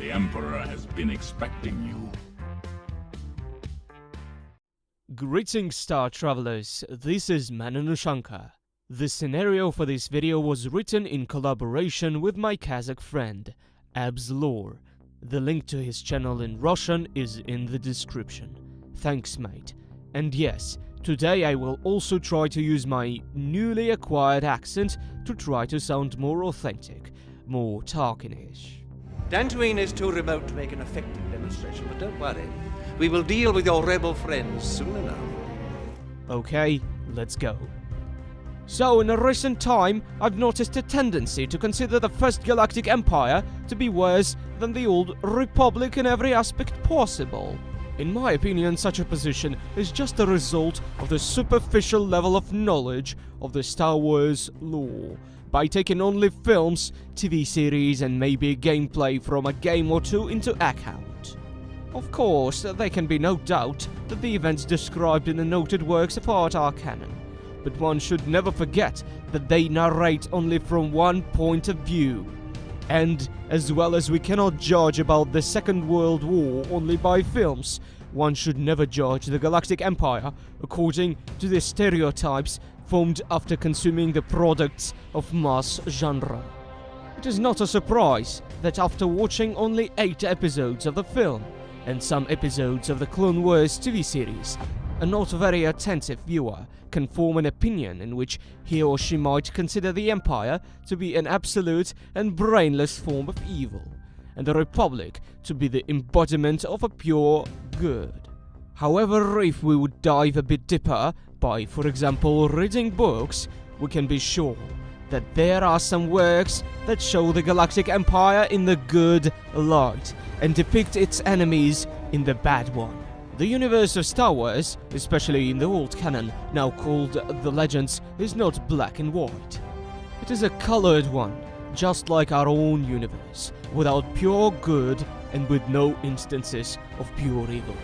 The Emperor has been expecting you. Greetings, Star Travelers. This is Man and Ushanka. The scenario for this video was written in collaboration with my Kazakh friend, Abslore. The link to his channel in Russian is in the description. Thanks, mate. And yes, today I will also try to use my newly acquired accent to try to sound more authentic, more Tarkinish. Dantooine is too remote to make an effective demonstration, but don't worry. We will deal with your rebel friends soon enough. Okay, let's go. So, in a recent time, I've noticed a tendency to consider the First Galactic Empire to be worse than the Old Republic in every aspect possible. In my opinion, such a position is just a result of the superficial level of knowledge of the Star Wars lore, by taking only films, TV series and maybe gameplay from a game or two into account. Of course, there can be no doubt that the events described in the noted works of art are canon, but one should never forget that they narrate only from one point of view. And, as well as we cannot judge about the Second World War only by films, one should never judge the Galactic Empire according to the stereotypes formed after consuming the products of mass genre. It is not a surprise that after watching only 8 episodes of the film, and some episodes of the Clone Wars TV series, a not very attentive viewer can form an opinion in which he or she might consider the Empire to be an absolute and brainless form of evil, and the Republic to be the embodiment of a pure good. However, if we would dive a bit deeper by, for example, reading books, we can be sure that there are some works that show the Galactic Empire in the good light and depict its enemies in the bad one. The universe of Star Wars, especially in the old canon, now called the Legends, is not black and white. It is a colored one, just like our own universe, without pure good and with no instances of pure evil.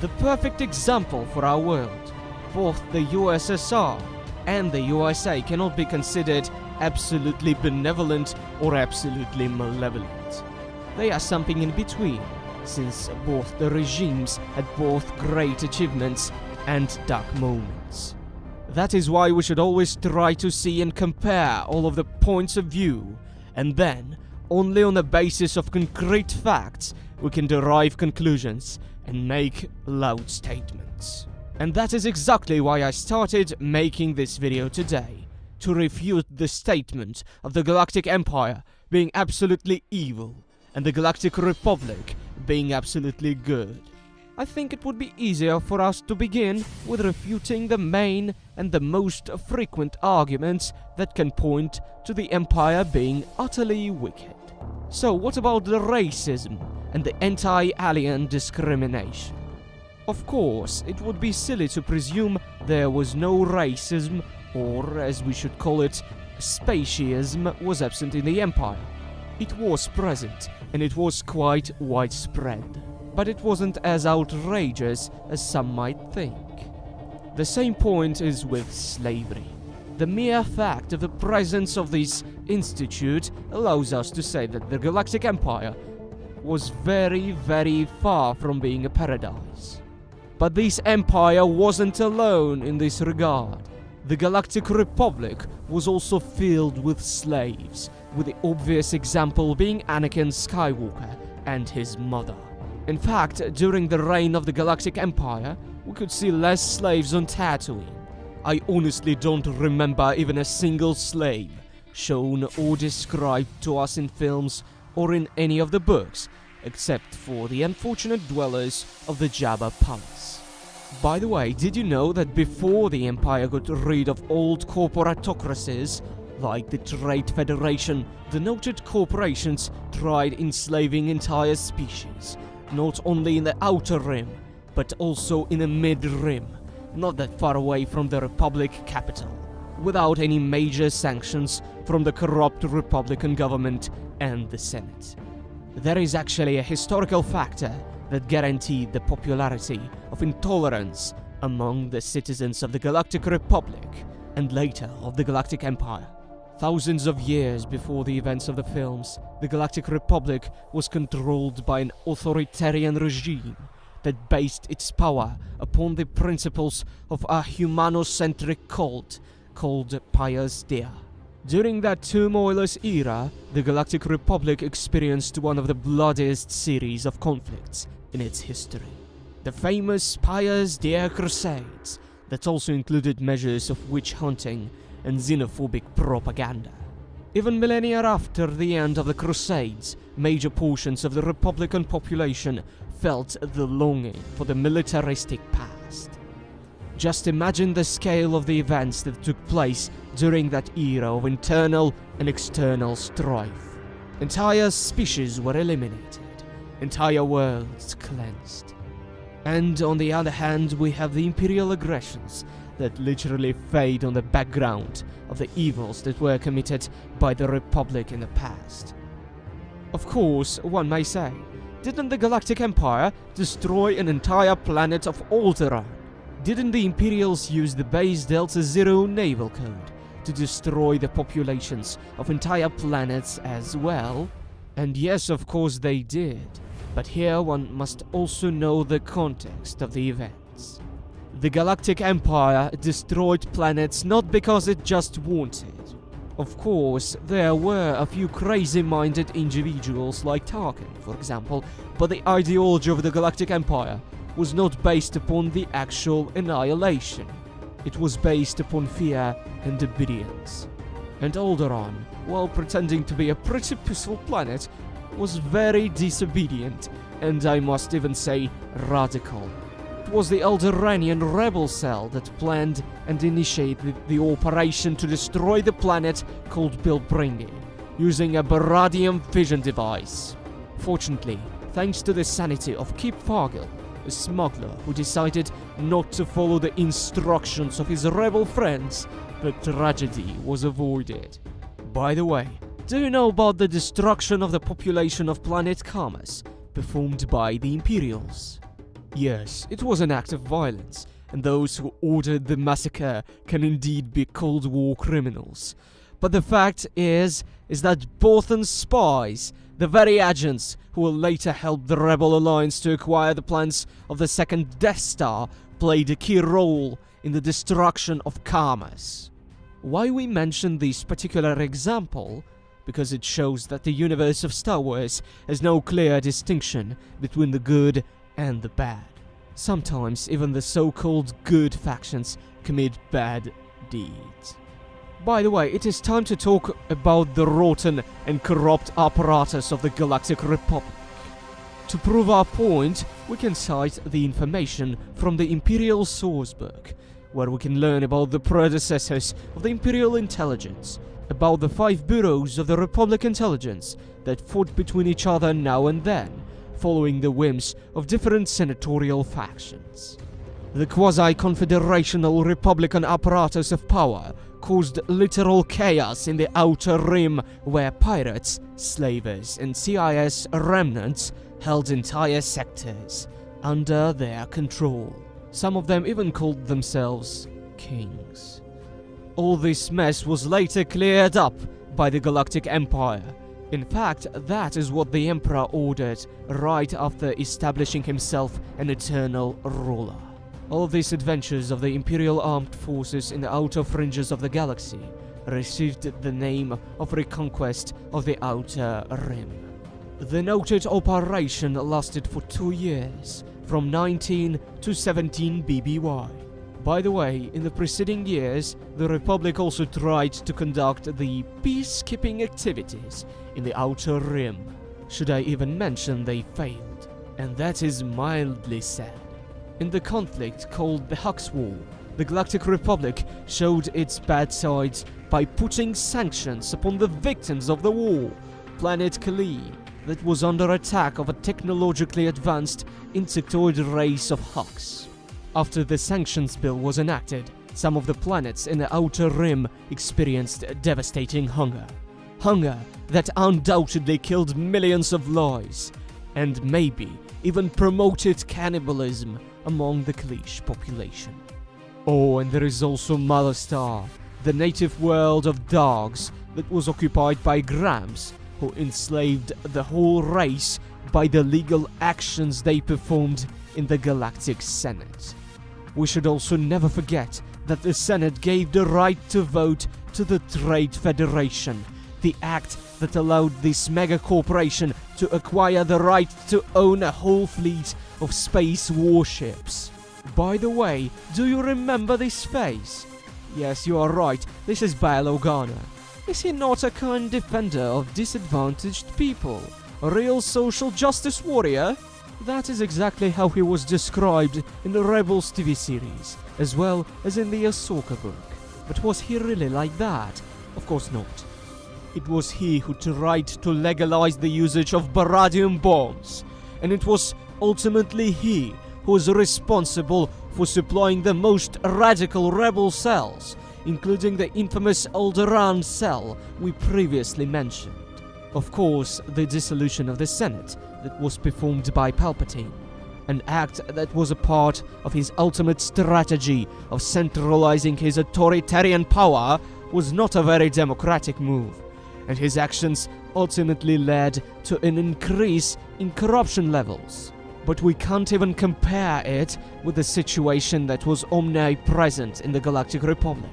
The perfect example for our world. Both the USSR and the USA cannot be considered absolutely benevolent or absolutely malevolent. They are something in between, since both the regimes had both great achievements and dark moments. That is why we should always try to see and compare all of the points of view, and then, only on the basis of concrete facts, we can derive conclusions and make loud statements. And that is exactly why I started making this video today, to refute the statement of the Galactic Empire being absolutely evil and the Galactic Republic being absolutely good. I think it would be easier for us to begin with refuting the main and the most frequent arguments that can point to the Empire being utterly wicked. So what about the racism and the anti-alien discrimination? Of course, it would be silly to presume there was no racism, or as we should call it, speciesism was absent in the Empire. It was present, and it was quite widespread, but it wasn't as outrageous as some might think. The same point is with slavery. The mere fact of the presence of this institute allows us to say that the Galactic Empire was very, very far from being a paradise. But this empire wasn't alone in this regard. The Galactic Republic was also filled with slaves, with the obvious example being Anakin Skywalker and his mother. In fact, during the reign of the Galactic Empire, we could see less slaves on Tatooine. I honestly don't remember even a single slave shown or described to us in films or in any of the books, except for the unfortunate dwellers of the Jabba Palace. By the way, did you know that before the Empire got rid of old corporatocracies, like the Trade Federation, the noted corporations tried enslaving entire species, not only in the Outer Rim, but also in the Mid-Rim, not that far away from the Republic capital, without any major sanctions from the corrupt Republican government and the Senate. There is actually a historical factor that guaranteed the popularity of intolerance among the citizens of the Galactic Republic and later of the Galactic Empire. Thousands of years before the events of the films, the Galactic Republic was controlled by an authoritarian regime that based its power upon the principles of a humanocentric cult called Pious Dea. During that tumultuous era, the Galactic Republic experienced one of the bloodiest series of conflicts in its history. The famous Pious Dea Crusades that also included measures of witch hunting and xenophobic propaganda. Even millennia after the end of the Crusades, major portions of the Republican population felt the longing for the militaristic past. Just imagine the scale of the events that took place during that era of internal and external strife. Entire species were eliminated, entire worlds cleansed. And on the other hand, we have the Imperial aggressions that literally fade on the background of the evils that were committed by the Republic in the past. Of course, one may say, didn't the Galactic Empire destroy an entire planet of Alderaan? Didn't the Imperials use the base Delta Zero naval code to destroy the populations of entire planets as well? And yes, of course they did. But here one must also know the context of the events. The Galactic Empire destroyed planets not because it just wanted. Of course, there were a few crazy-minded individuals like Tarkin, for example, but the ideology of the Galactic Empire was not based upon the actual annihilation. It was based upon fear and obedience. And Alderaan, while pretending to be a pretty peaceful planet, was very disobedient, and I must even say radical. It was the Alderaanian rebel cell that planned and initiated the operation to destroy the planet called Bilbringi, using a baradium fission device. Fortunately, thanks to the sanity of Kip Fargill, a smuggler who decided not to follow the instructions of his rebel friends, the tragedy was avoided. By the way, do you know about the destruction of the population of planet Karmas, performed by the Imperials? Yes, it was an act of violence, and those who ordered the massacre can indeed be Cold War criminals. But the fact is that Bothan's spies, the very agents who will later help the Rebel Alliance to acquire the plans of the second Death Star, played a key role in the destruction of Karmas. Why we mention this particular example? Because it shows that the universe of Star Wars has no clear distinction between the good and the bad. Sometimes even the so-called good factions commit bad deeds. By the way, it is time to talk about the rotten and corrupt apparatus of the Galactic Republic. To prove our point, we can cite the information from the Imperial sourcebook, where we can learn about the predecessors of the Imperial intelligence, about the 5 bureaus of the Republic intelligence that fought between each other now and then, following the whims of different senatorial factions. The quasi-confederational Republican apparatus of power caused literal chaos in the Outer Rim, where pirates, slavers, and CIS remnants held entire sectors under their control. Some of them even called themselves kings. All this mess was later cleared up by the Galactic Empire. In fact, that is what the Emperor ordered right after establishing himself an eternal ruler. All these adventures of the Imperial armed forces in the outer fringes of the galaxy received the name of Reconquest of the Outer Rim. The noted operation lasted for 2 years, from 19 to 17 BBY. By the way, in the preceding years, the Republic also tried to conduct the peacekeeping activities in the Outer Rim. Should I even mention they failed? And that is mildly sad. In the conflict called the Hux War, the Galactic Republic showed its bad sides by putting sanctions upon the victims of the war, planet Kali, that was under attack of a technologically advanced insectoid race of Hux. After the sanctions bill was enacted, some of the planets in the Outer Rim experienced devastating hunger. Hunger that undoubtedly killed millions of lives, and maybe even promoted cannibalism among the Kalish population. Oh, and there is also Mother Star, the native world of dogs that was occupied by Grams, who enslaved the whole race by the legal actions they performed in the Galactic Senate. We should also never forget that the Senate gave the right to vote to the Trade Federation, the act that allowed this mega corporation to acquire the right to own a whole fleet of space warships. By the way, do you remember this face? Yes, you are right, this is Bail Organa. Is he not a kind defender of disadvantaged people? A real social justice warrior? That is exactly how he was described in the Rebels TV series, as well as in the Ahsoka book. But was he really like that? Of course not. It was he who tried to legalize the usage of baradium bombs, and it was ultimately he who was responsible for supplying the most radical rebel cells, including the infamous Alderaan cell we previously mentioned. Of course, the dissolution of the Senate that was performed by Palpatine, an act that was a part of his ultimate strategy of centralizing his authoritarian power, was not a very democratic move, and his actions ultimately led to an increase in corruption levels. But we can't even compare it with the situation that was omnipresent in the Galactic Republic.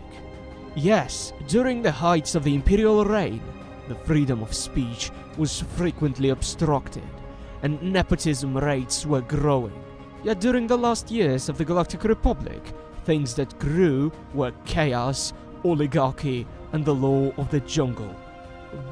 Yes, during the heights of the Imperial reign, the freedom of speech was frequently obstructed, and nepotism rates were growing. Yet during the last years of the Galactic Republic, things that grew were chaos, oligarchy, and the law of the jungle.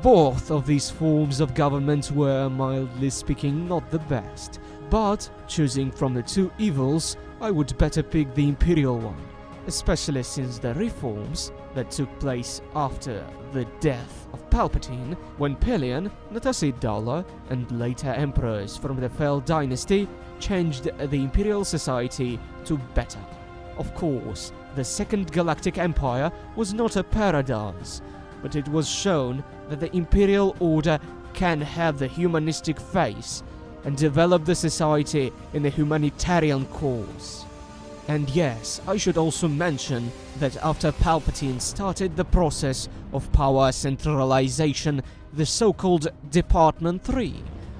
Both of these forms of government were, mildly speaking, not the best. But, choosing from the two evils, I would better pick the Imperial one, especially since the reforms that took place after the death of Palpatine, when Pelion, Natasha Dalla, and later emperors from the Fel dynasty changed the Imperial society to better. Of course, the Second Galactic Empire was not a paradise, but it was shown that the Imperial Order can have the humanistic face and develop the society in a humanitarian cause. And yes, I should also mention that after Palpatine started the process of power centralization, the so-called Department 3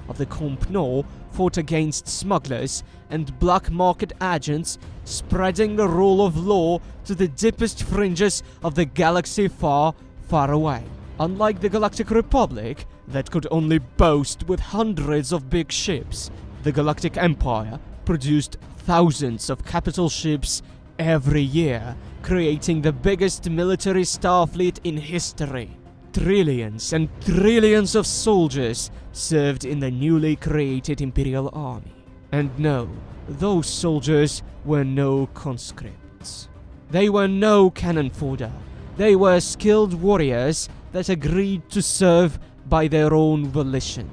of the contrlol fought against smugglers and black market agents, spreading the rule of law to the deepest fringes of the galaxy far, far away. Unlike the Galactic Republic, that could only boast with hundreds of big ships, the Galactic Empire produced thousands of capital ships every year, creating the biggest military starfleet in history. Trillions and trillions of soldiers served in the newly created Imperial Army. And no, those soldiers were no conscripts. They were no cannon fodder. They were skilled warriors that agreed to serve by their own volition.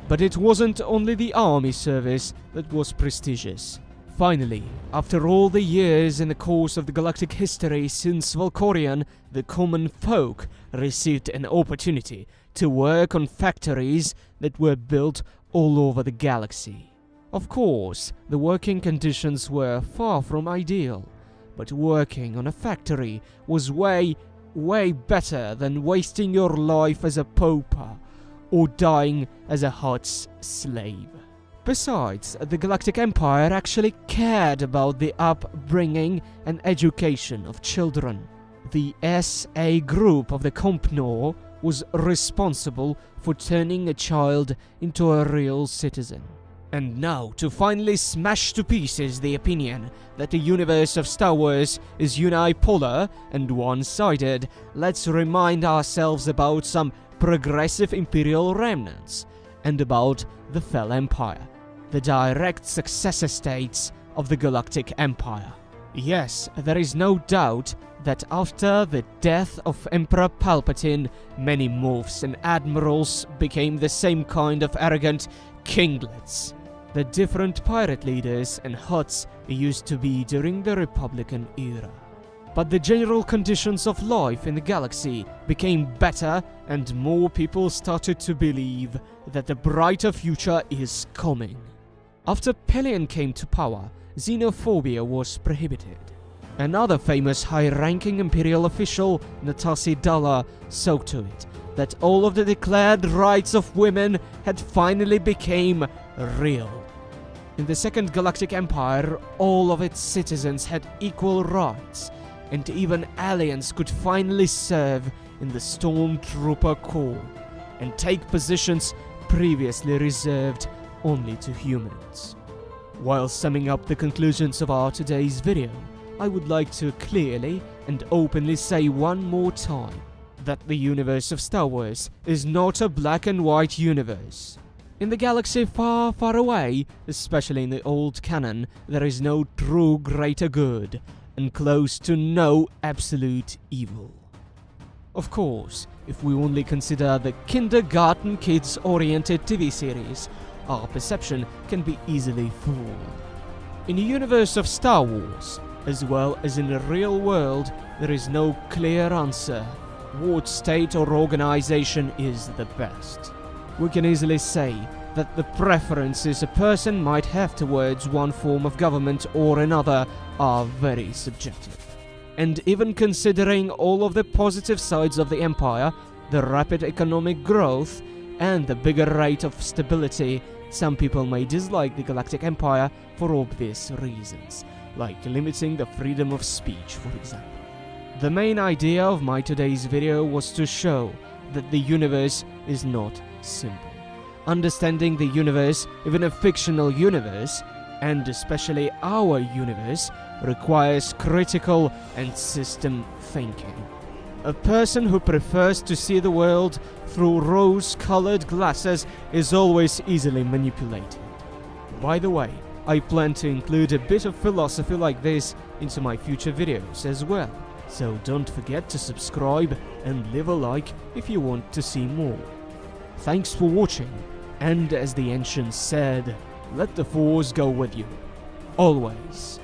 But it wasn't only the army service that was prestigious. Finally, after all the years in the course of the galactic history since Valkorion, the common folk received an opportunity to work on factories that were built all over the galaxy. Of course, the working conditions were far from ideal, but working on a factory was way better than wasting your life as a pauper or dying as a Hutt's slave. Besides, the Galactic Empire actually cared about the upbringing and education of children. The SA group of the contrlol was responsible for turning a child into a real citizen. And now, to finally smash to pieces the opinion that the universe of Star Wars is unipolar and one-sided, let's remind ourselves about some progressive Imperial remnants, and about the Fel Empire, the direct successor states of the Galactic Empire. Yes, there is no doubt that after the death of Emperor Palpatine, many morphs and admirals became the same kind of arrogant kinglets. The different pirate leaders and Hutts used to be during the Republican era. But the general conditions of life in the galaxy became better, and more people started to believe that a brighter future is coming. After Pelion came to power, xenophobia was prohibited. Another famous high-ranking Imperial official, Natasi Dalla, saw to it that all of the declared rights of women had finally became real. In the Second Galactic Empire, all of its citizens had equal rights, and even aliens could finally serve in the Stormtrooper Corps and take positions previously reserved only to humans. While summing up the conclusions of our today's video, I would like to clearly and openly say one more time that the universe of Star Wars is not a black and white universe. In the galaxy far, far away, especially in the old canon, there is no true greater good, and close to no absolute evil. Of course, if we only consider the kindergarten kids-oriented TV series, our perception can be easily fooled. In the universe of Star Wars, as well as in the real world, there is no clear answer what state or organization is the best. We can easily say that the preferences a person might have towards one form of government or another are very subjective. And even considering all of the positive sides of the empire, the rapid economic growth, and the bigger rate of stability, some people may dislike the Galactic Empire for obvious reasons, like limiting the freedom of speech, for example. The main idea of my today's video was to show that the universe is not simple. Understanding the universe, even a fictional universe, and especially our universe, requires critical and system thinking. A person who prefers to see the world through rose-colored glasses is always easily manipulated. By the way, I plan to include a bit of philosophy like this into my future videos as well, so don't forget to subscribe and leave a like if you want to see more. Thanks for watching, and as the ancients said, let the Force go with you, always.